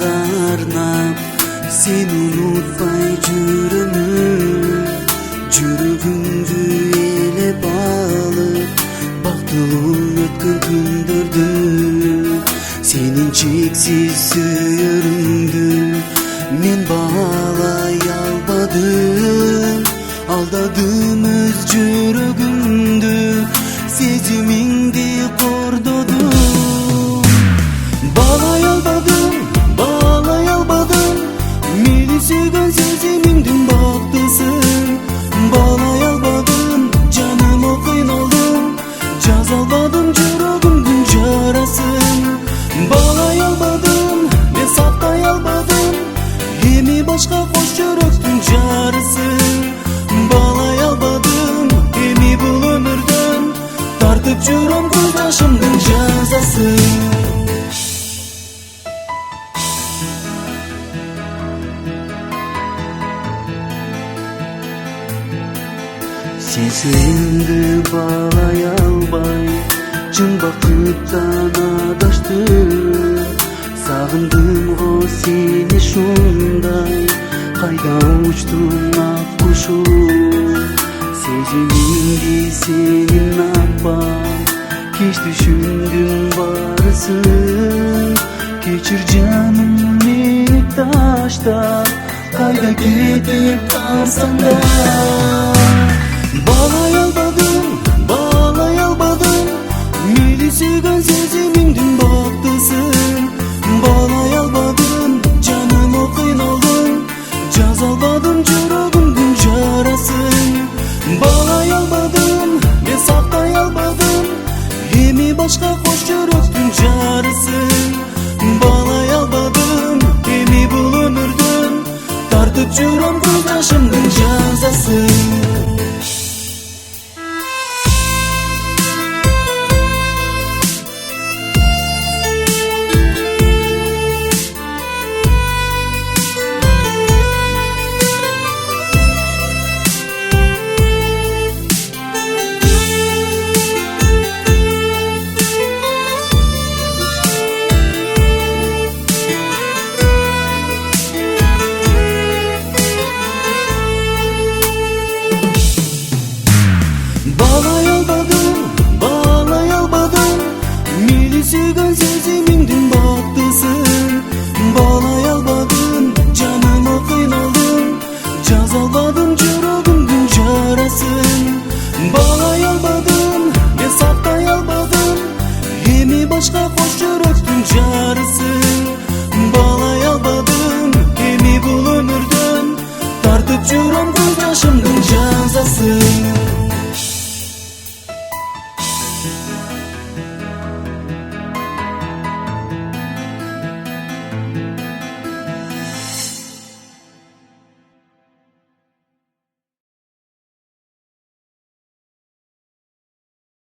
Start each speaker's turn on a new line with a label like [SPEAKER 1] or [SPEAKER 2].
[SPEAKER 1] arnap sen unutpay жүрөгүмдү элеп алып бактылуу өткөн күндөрдү сенин чексиз сүйөрүңдү мен баалай албадым алдадым өз жүрөгүмдү сезимиңди кордодум баалай албадым мени сүйгөн сезимиңдин бактысын баалай албадым жаныма кыйналдым жаза албадым жүрөгүмдүн жарасын баалай албадым мен сактай албадым эми башка кош жүрөктүн жарысын баалай албадым эми бул өмүрдөн тартып жүрөм көз жашымдын жазасын Sen suyundu bağlay albay Cın bakıptan adaştım Sağındım o seni şunday Kayda uçtum ak kuşum Sezimindi senin abban Keç düşündüm varısın Geçir canım beni taşta Kayda gidip kalsan da Bağlay albadım Meni sүйгөн сезимиңдин бактысын Bağlay albadım Жаныма кыйналдым жаза албадым жүрөгүмдүн жарасын Bağlay albadım мен сактай албадым эми башка кош жүрөктүн жарысын Bağlay alбадым эми бул өмүрдөн тартып жүрөм көз жашымдын жазасын Bağlay albadım Meni sүйгөн сезимиңдин бактысын Bağlay albadım Жаныма кыйналдым жаза албадым жүрөгүмдүн жарасын